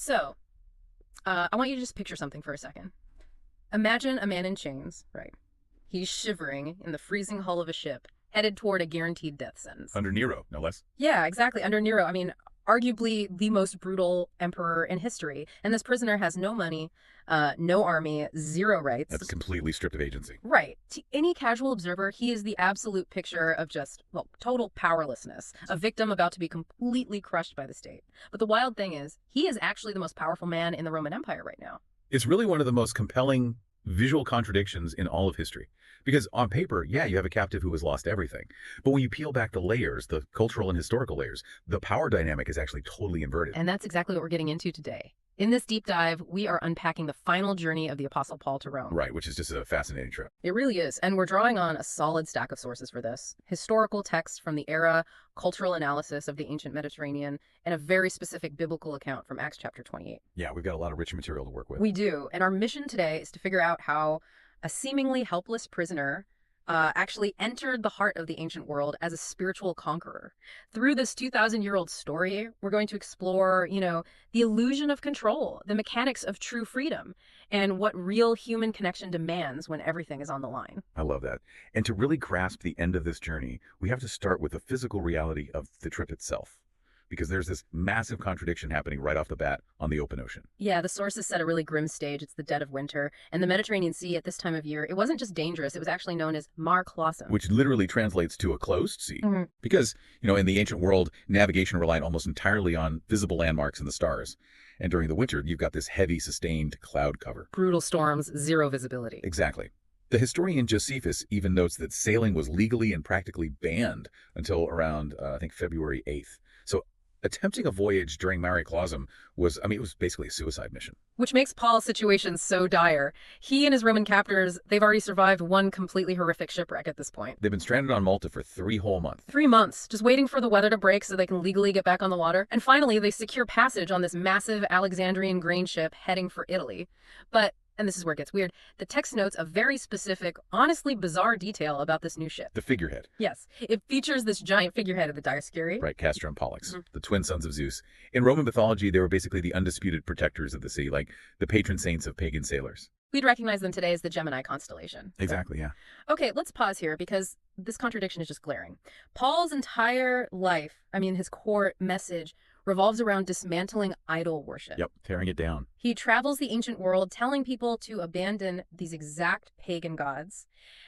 So, I want you to just picture something for a second. Imagine a man in chains, right? He's shivering in the freezing hull of a ship, headed toward a guaranteed death sentence. Under Nero, no less. Yeah, exactly. Under Nero. I mean, arguably the most brutal emperor in history. And this prisoner has no money, no army, zero rights. That's completely stripped of agency. Right. To any casual observer, he is the absolute picture of just, well, total powerlessness, a victim about to be completely crushed by the state. But the wild thing is, he is actually the most powerful man in the Roman Empire right now. It's really one of the most compelling visual contradictions in all of history. Because on paper, yeah, you have a captive who has lost everything. But when you peel back the layers, the cultural and historical layers, the power dynamic is actually totally inverted. And that's exactly what we're getting into today. In this deep dive, we are unpacking the final journey of the Apostle Paul to Rome. Right, which is just a fascinating trip. It really is. And we're drawing on a solid stack of sources for this. Historical texts from the era, cultural analysis of the ancient Mediterranean, and a very specific biblical account from Acts chapter 28. Yeah, we've got a lot of rich material to work with. We do. And our mission today is to figure out how a seemingly helpless prisoner actually entered the heart of the ancient world as a spiritual conqueror. Through this 2,000-year-old story, we're going to explore, the illusion of control, the mechanics of true freedom, and what real human connection demands when everything is on the line. I love that. And to really grasp the end of this journey, we have to start with the physical reality of the trip itself. Because there's this massive contradiction happening right off the bat on the open ocean. Yeah, the sources set a really grim stage. It's the dead of winter. And the Mediterranean Sea at this time of year, it wasn't just dangerous. It was actually known as Mar Clausum. Which literally translates to a closed sea. Because, in the ancient world, navigation relied almost entirely on visible landmarks in the stars. And during the winter, you've got this heavy, sustained cloud cover. Brutal storms, zero visibility. Exactly. The historian Josephus even notes that sailing was legally and practically banned until around, February 8th. So attempting a voyage during Mare Clausum was basically a suicide mission. Which makes Paul's situation so dire. He and his Roman captors, they've already survived one completely horrific shipwreck at this point. They've been stranded on Malta for 3 whole months. 3 months, just waiting for the weather to break so they can legally get back on the water. And finally, they secure passage on this massive Alexandrian grain ship heading for Italy. But, and this is where it gets weird, the text notes a very specific, honestly bizarre detail about this new ship. The figurehead. Yes. It features this giant figurehead of the Dioscuri. Right, Castor and Pollux, the twin sons of Zeus. In Roman mythology, they were basically the undisputed protectors of the sea, like the patron saints of pagan sailors. We'd recognize them today as the Gemini constellation. Exactly, yeah. Okay, let's pause here because this contradiction is just glaring. Paul's entire life, his core message, revolves around dismantling idol worship. Yep, tearing it down. He travels the ancient world telling people to abandon these exact pagan gods.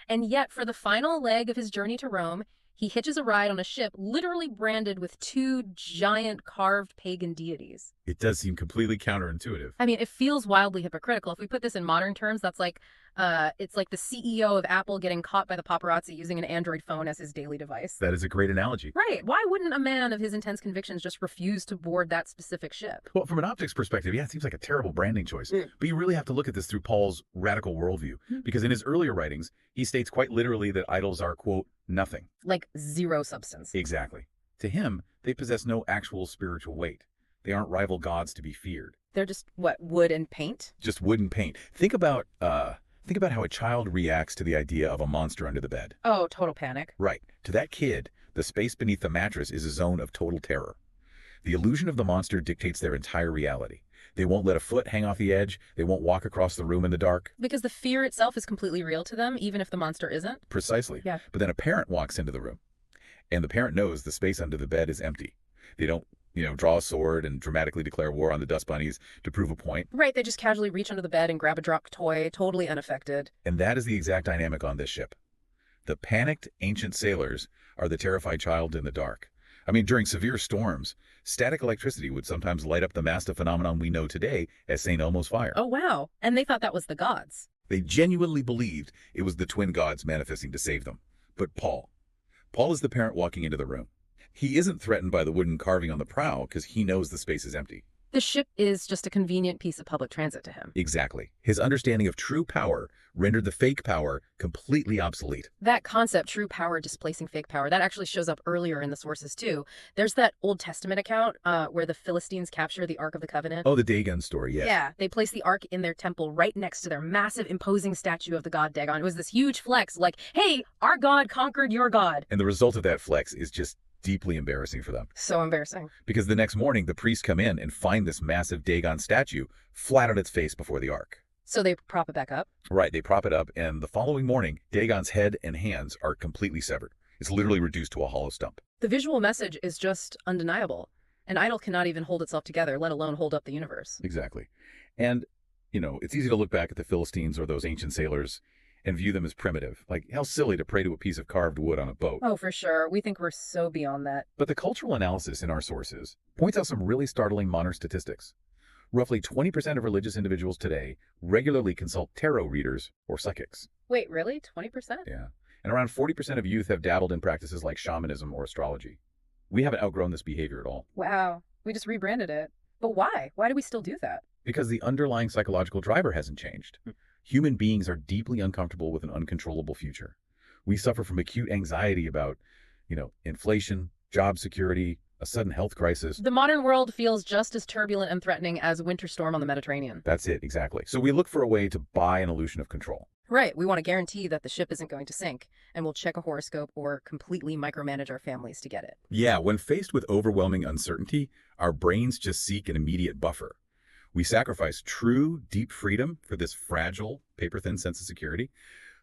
And yet, for the final leg of his journey to Rome, he hitches a ride on a ship literally branded with 2 giant carved pagan deities. It does seem completely counterintuitive. It feels wildly hypocritical. If we put this in modern terms, that's like, it's like the CEO of Apple getting caught by the paparazzi using an Android phone as his daily device. That is a great analogy. Right. Why wouldn't a man of his intense convictions just refuse to board that specific ship? Well, from an optics perspective, yeah, it seems like a terrible branding choice. But you really have to look at this through Paul's radical worldview. Because in his earlier writings, he states quite literally that idols are, quote, nothing. Like zero substance. Exactly. To him, they possess no actual spiritual weight. They aren't rival gods to be feared. They're just, wood and paint? Just wood and paint. Think about how a child reacts to the idea of a monster under the bed. Oh, total panic. Right. To that kid, the space beneath the mattress is a zone of total terror. The illusion of the monster dictates their entire reality. They won't let a foot hang off the edge. They won't walk across the room in the dark. Because the fear itself is completely real to them, even if the monster isn't? Precisely. Yeah. But then a parent walks into the room, and the parent knows the space under the bed is empty. They don't, draw a sword and dramatically declare war on the dust bunnies to prove a point. Right, they just casually reach under the bed and grab a dropped toy, totally unaffected. And that is the exact dynamic on this ship. The panicked ancient sailors are the terrified child in the dark. During severe storms, static electricity would sometimes light up the massive phenomenon we know today as St. Elmo's fire. Oh, wow. And they thought that was the gods. They genuinely believed it was the twin gods manifesting to save them. But Paul is the parent walking into the room. He isn't threatened by the wooden carving on the prow because he knows the space is empty. The ship is just a convenient piece of public transit to him. Exactly. His understanding of true power rendered the fake power completely obsolete. That concept, true power displacing fake power, that actually shows up earlier in the sources too. There's that Old Testament account where the Philistines capture the Ark of the Covenant. Oh, the Dagon story, yes. Yeah, they place the Ark in their temple right next to their massive, imposing statue of the god Dagon. It was this huge flex, like, hey, our god conquered your god. And the result of that flex is just deeply embarrassing for them. So embarrassing. Because the next morning, the priests come in and find this massive Dagon statue flat on its face before the ark. So they prop it back up? Right, they prop it up, and the following morning, Dagon's head and hands are completely severed. It's literally reduced to a hollow stump. The visual message is just undeniable. An idol cannot even hold itself together, let alone hold up the universe. Exactly. And, it's easy to look back at the Philistines or those ancient sailors and view them as primitive. Like, how silly to pray to a piece of carved wood on a boat. Oh, for sure. We think we're so beyond that. But the cultural analysis in our sources points out some really startling modern statistics. Roughly 20% of religious individuals today regularly consult tarot readers or psychics. Wait, really? 20%? Yeah. And around 40% of youth have dabbled in practices like shamanism or astrology. We haven't outgrown this behavior at all. Wow. We just rebranded it. But why? Why do we still do that? Because the underlying psychological driver hasn't changed. Human beings are deeply uncomfortable with an uncontrollable future. We suffer from acute anxiety about, inflation, job security, a sudden health crisis. The modern world feels just as turbulent and threatening as a winter storm on the Mediterranean. That's it, exactly. So we look for a way to buy an illusion of control. Right. We want to guarantee that the ship isn't going to sink, and we'll check a horoscope or completely micromanage our families to get it. Yeah, when faced with overwhelming uncertainty, our brains just seek an immediate buffer. We sacrifice true, deep freedom for this fragile, paper-thin sense of security.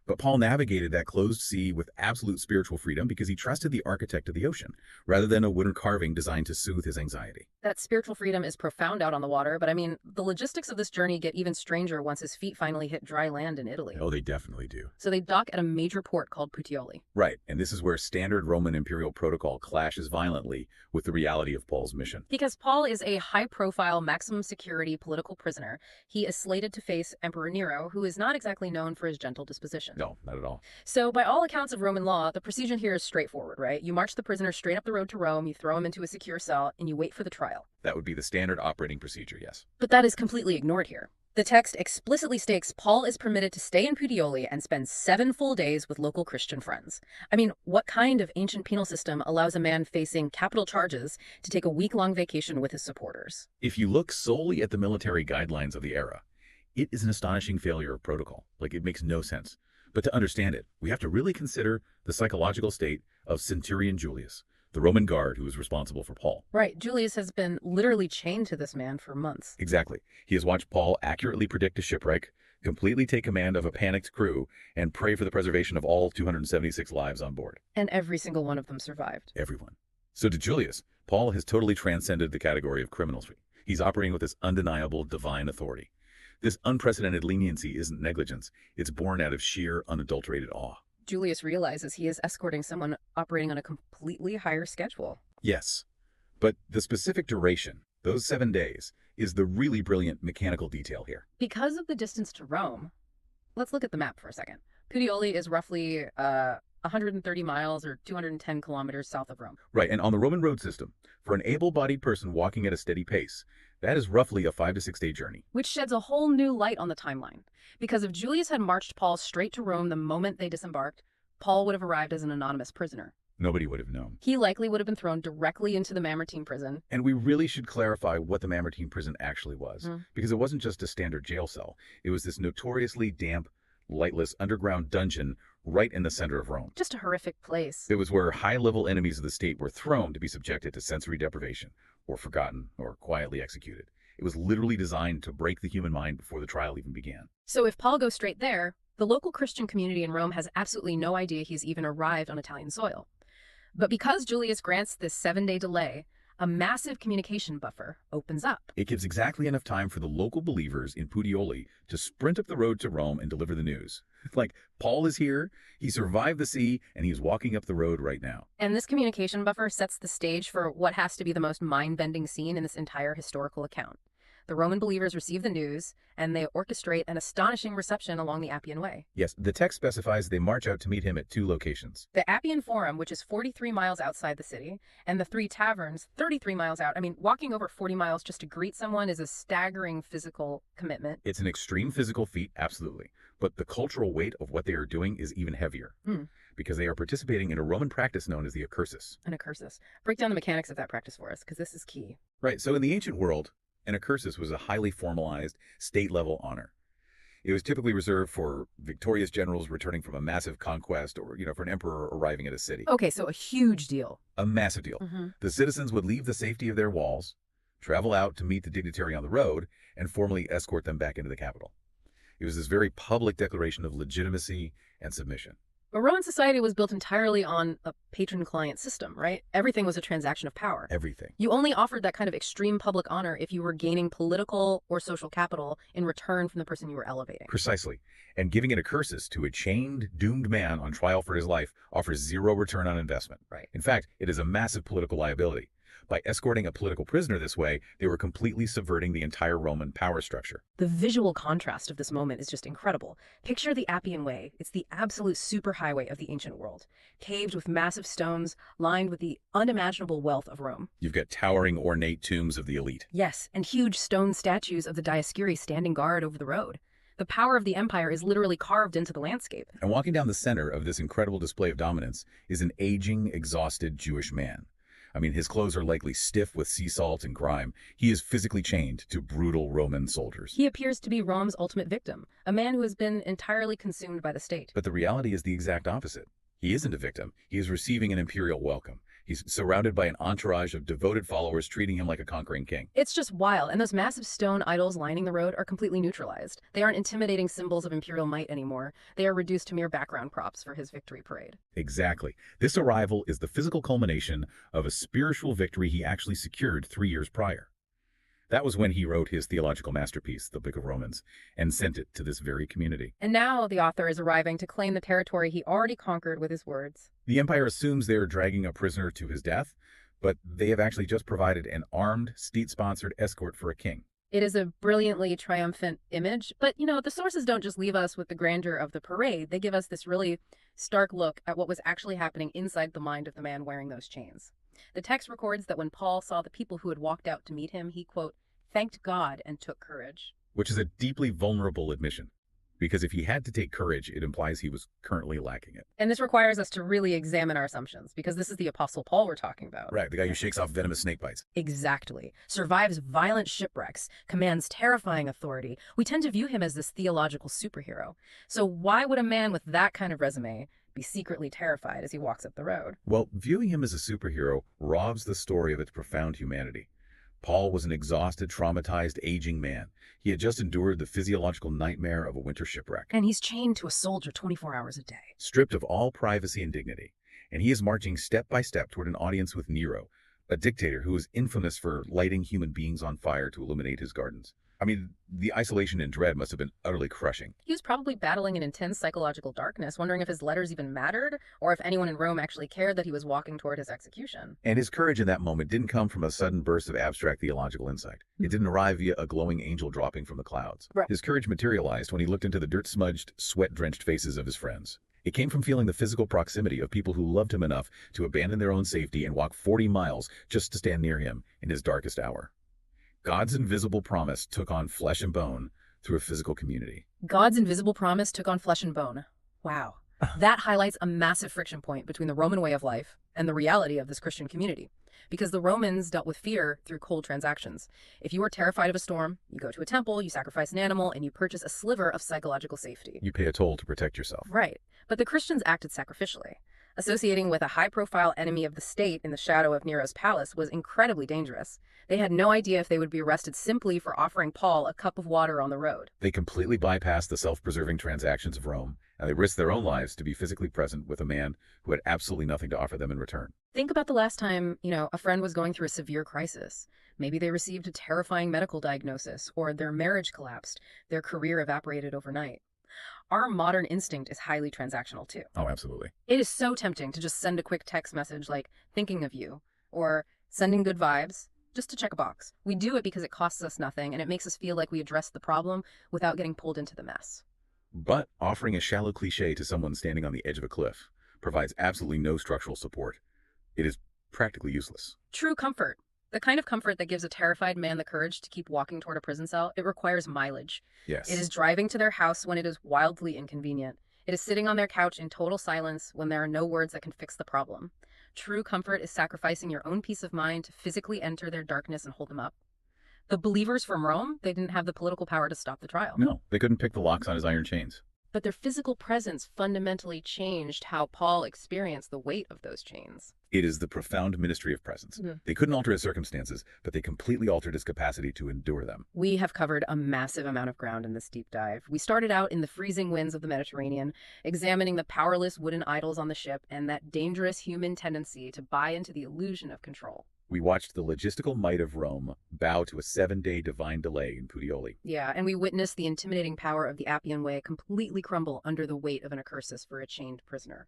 But Paul navigated that closed sea with absolute spiritual freedom because he trusted the architect of the ocean, rather than a wooden carving designed to soothe his anxiety. That spiritual freedom is profound out on the water, but the logistics of this journey get even stranger once his feet finally hit dry land in Italy. Oh, they definitely do. So they dock at a major port called Puteoli. Right, and this is where standard Roman imperial protocol clashes violently with the reality of Paul's mission. Because Paul is a high-profile, maximum-security political prisoner, he is slated to face Emperor Nero, who is not exactly known for his gentle disposition. No, not at all. So by all accounts of Roman law, the procedure here is straightforward, right? You march the prisoner straight up the road to Rome, you throw him into a secure cell, and you wait for the trial. That would be the standard operating procedure, yes. But that is completely ignored here. The text explicitly states Paul is permitted to stay in Puteoli and spend 7 full days with local Christian friends. What kind of ancient penal system allows a man facing capital charges to take a week-long vacation with his supporters? If you look solely at the military guidelines of the era, it is an astonishing failure of protocol. It makes no sense. But to understand it, we have to really consider the psychological state of Centurion Julius, the Roman guard who was responsible for Paul. Right. Julius has been literally chained to this man for months. Exactly. He has watched Paul accurately predict a shipwreck, completely take command of a panicked crew, and pray for the preservation of all 276 lives on board. And every single one of them survived. Everyone. So to Julius, Paul has totally transcended the category of criminals. He's operating with this undeniable divine authority. This unprecedented leniency isn't negligence. It's born out of sheer, unadulterated awe. Julius realizes he is escorting someone operating on a completely higher schedule. Yes, but the specific duration, those 7 days, is the really brilliant mechanical detail here. Because of the distance to Rome, let's look at the map for a second. Puteoli is roughly 130 miles or 210 kilometers south of Rome. Right, and on the Roman road system, for an able-bodied person walking at a steady pace, that is roughly a 5 to 6 day journey. Which sheds a whole new light on the timeline. Because if Julius had marched Paul straight to Rome the moment they disembarked, Paul would have arrived as an anonymous prisoner. Nobody would have known. He likely would have been thrown directly into the Mamertine prison. And we really should clarify what the Mamertine prison actually was, because it wasn't just a standard jail cell. It was this notoriously damp, lightless underground dungeon right in the center of Rome. Just a horrific place. It was where high-level enemies of the state were thrown to be subjected to sensory deprivation, or forgotten, or quietly executed. It was literally designed to break the human mind before the trial even began. So if Paul goes straight there, the local Christian community in Rome has absolutely no idea he's even arrived on Italian soil. But because Julius grants this 7-day delay, a massive communication buffer opens up. It gives exactly enough time for the local believers in Puteoli to sprint up the road to Rome and deliver the news. Paul is here, he survived the sea, and he's walking up the road right now. And this communication buffer sets the stage for what has to be the most mind-bending scene in this entire historical account. The Roman believers receive the news, and they orchestrate an astonishing reception along the Appian Way. Yes, the text specifies they march out to meet him at 2 locations. The Appian Forum, which is 43 miles outside the city, and the 3 taverns, 33 miles out. Walking over 40 miles just to greet someone is a staggering physical commitment. It's an extreme physical feat, absolutely. But the cultural weight of what they are doing is even heavier, because they are participating in a Roman practice known as the Oikrous. An Oikrous. Break down the mechanics of that practice for us, because this is key. Right, so in the ancient world, an Oikrous was a highly formalized, state-level honor. It was typically reserved for victorious generals returning from a massive conquest or, for an emperor arriving at a city. Okay, so a huge deal. A massive deal. The citizens would leave the safety of their walls, travel out to meet the dignitary on the road, and formally escort them back into the capital. It was this very public declaration of legitimacy and submission. But Roman society was built entirely on a patron-client system, right? Everything was a transaction of power. Everything. You only offered that kind of extreme public honor if you were gaining political or social capital in return from the person you were elevating. Precisely. And giving it a cursus to a chained, doomed man on trial for his life offers zero return on investment. Right. In fact, it is a massive political liability. By escorting a political prisoner this way, they were completely subverting the entire Roman power structure. The visual contrast of this moment is just incredible. Picture the Appian Way. It's the absolute superhighway of the ancient world, paved with massive stones, lined with the unimaginable wealth of Rome. You've got towering, ornate tombs of the elite. Yes, and huge stone statues of the Dioscuri standing guard over the road. The power of the empire is literally carved into the landscape. And walking down the center of this incredible display of dominance is an aging, exhausted Jewish man. I mean, his clothes are likely stiff with sea salt and grime. He is physically chained to brutal Roman soldiers. He appears to be Rome's ultimate victim, a man who has been entirely consumed by the state. But the reality is the exact opposite. He isn't a victim. He is receiving an imperial welcome. He's surrounded by an entourage of devoted followers treating him like a conquering king. It's just wild, and those massive stone idols lining the road are completely neutralized. They aren't intimidating symbols of imperial might anymore. They are reduced to mere background props for his victory parade. Exactly. This arrival is the physical culmination of a spiritual victory he actually secured 3 years prior. That was when he wrote his theological masterpiece, the Book of Romans, and sent it to this very community. And now the author is arriving to claim the territory he already conquered with his words. The empire assumes they are dragging a prisoner to his death, but they have actually just provided an armed, state-sponsored escort for a king. It is a brilliantly triumphant image, but, the sources don't just leave us with the grandeur of the parade. They give us this really stark look at what was actually happening inside the mind of the man wearing those chains. The text records that when Paul saw the people who had walked out to meet him, he, quote, thanked God and took courage. Which is a deeply vulnerable admission, because if he had to take courage, it implies he was currently lacking it. And this requires us to really examine our assumptions, because this is the Apostle Paul we're talking about. Right, the guy who shakes off venomous snake bites. Exactly. Survives violent shipwrecks, commands terrifying authority. We tend to view him as this theological superhero. So why would a man with that kind of resume be secretly terrified as he walks up the road? Well, viewing him as a superhero robs the story of its profound humanity. Paul was an exhausted, traumatized, aging man. He had just endured the physiological nightmare of a winter shipwreck. And he's chained to a soldier 24 hours a day. Stripped of all privacy and dignity. And he is marching step by step toward an audience with Nero, a dictator who was infamous for lighting human beings on fire to illuminate his gardens. I mean, the isolation and dread must have been utterly crushing. He was probably battling an intense psychological darkness, wondering if his letters even mattered, or if anyone in Rome actually cared that he was walking toward his execution. And his courage in that moment didn't come from a sudden burst of abstract theological insight. It didn't arrive via a glowing angel dropping from the clouds. Right. His courage materialized when he looked into the dirt-smudged, sweat-drenched faces of his friends. It came from feeling the physical proximity of people who loved him enough to abandon their own safety and walk 40 miles just to stand near him in his darkest hour. God's invisible promise took on flesh and bone through a physical community. God's invisible promise took on flesh and bone. Wow. That highlights a massive friction point between the Roman way of life and the reality of this Christian community. Because the Romans dealt with fear through cold transactions. If you were terrified of a storm, you go to a temple, you sacrifice an animal, and you purchase a sliver of psychological safety. You pay a toll to protect yourself. Right. But the Christians acted sacrificially. Associating with a high-profile enemy of the state in the shadow of Nero's palace was incredibly dangerous. They had no idea if they would be arrested simply for offering Paul a cup of water on the road. They completely bypassed the self-preserving transactions of Rome, and they risked their own lives to be physically present with a man who had absolutely nothing to offer them in return. Think about the last time, a friend was going through a severe crisis. Maybe they received a terrifying medical diagnosis, or their marriage collapsed, their career evaporated overnight. Our modern instinct is highly transactional too. Oh, absolutely. It is so tempting to just send a quick text message like, thinking of you, or sending good vibes, just to check a box. We do it because it costs us nothing, and it makes us feel like we addressed the problem without getting pulled into the mess. But offering a shallow cliche to someone standing on the edge of a cliff provides absolutely no structural support. It is practically useless. True comfort. The kind of comfort that gives a terrified man the courage to keep walking toward a prison cell, it requires mileage. Yes. It is driving to their house when it is wildly inconvenient. It is sitting on their couch in total silence when there are no words that can fix the problem. True comfort is sacrificing your own peace of mind to physically enter their darkness and hold them up. The believers from Rome, they didn't have the political power to stop the trial. No, they couldn't pick the locks on his iron chains. But their physical presence fundamentally changed how Paul experienced the weight of those chains. It is the profound ministry of presence. Mhm. They couldn't alter his circumstances, but they completely altered his capacity to endure them. We have covered a massive amount of ground in this deep dive. We started out in the freezing winds of the Mediterranean, examining the powerless wooden idols on the ship and that dangerous human tendency to buy into the illusion of control. We watched the logistical might of Rome bow to a 7-day divine delay in Puteoli. Yeah, and we witnessed the intimidating power of the Appian Way completely crumble under the weight of an Oikrous for a chained prisoner.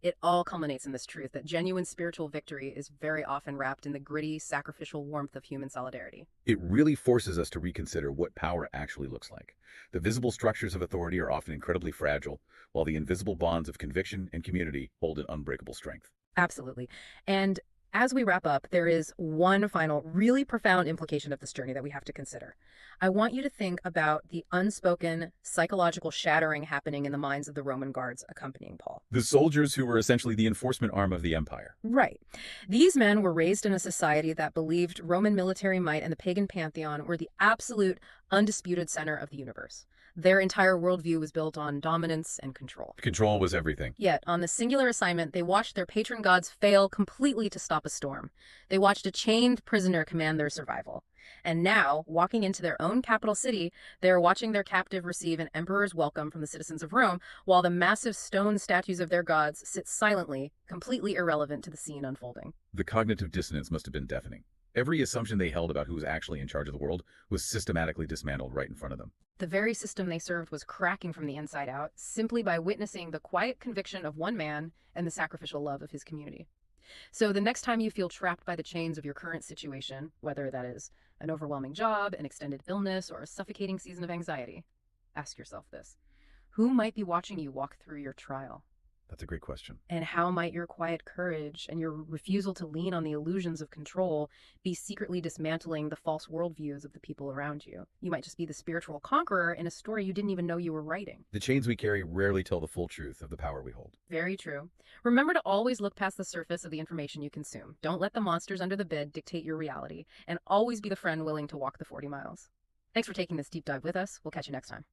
It all culminates in this truth that genuine spiritual victory is very often wrapped in the gritty, sacrificial warmth of human solidarity. It really forces us to reconsider what power actually looks like. The visible structures of authority are often incredibly fragile, while the invisible bonds of conviction and community hold an unbreakable strength. Absolutely. And as we wrap up, there is one final, really profound implication of this journey that we have to consider. I want you to think about the unspoken psychological shattering happening in the minds of the Roman guards accompanying Paul. The soldiers who were essentially the enforcement arm of the empire. Right. These men were raised in a society that believed Roman military might and the pagan pantheon were the absolute, undisputed center of the universe. Their entire worldview was built on dominance and control. Control was everything. Yet, on the singular assignment, they watched their patron gods fail completely to stop a storm. They watched a chained prisoner command their survival. And now, walking into their own capital city, they are watching their captive receive an emperor's welcome from the citizens of Rome, while the massive stone statues of their gods sit silently, completely irrelevant to the scene unfolding. The cognitive dissonance must have been deafening. Every assumption they held about who was actually in charge of the world was systematically dismantled right in front of them. The very system they served was cracking from the inside out, simply by witnessing the quiet conviction of one man and the sacrificial love of his community. So the next time you feel trapped by the chains of your current situation, whether that is an overwhelming job, an extended illness, or a suffocating season of anxiety, ask yourself this: who might be watching you walk through your trial? That's a great question. And how might your quiet courage and your refusal to lean on the illusions of control be secretly dismantling the false worldviews of the people around you? You might just be the spiritual conqueror in a story you didn't even know you were writing. The chains we carry rarely tell the full truth of the power we hold. Very true. Remember to always look past the surface of the information you consume. Don't let the monsters under the bed dictate your reality, and always be the friend willing to walk the 40 miles. Thanks for taking this deep dive with us. We'll catch you next time.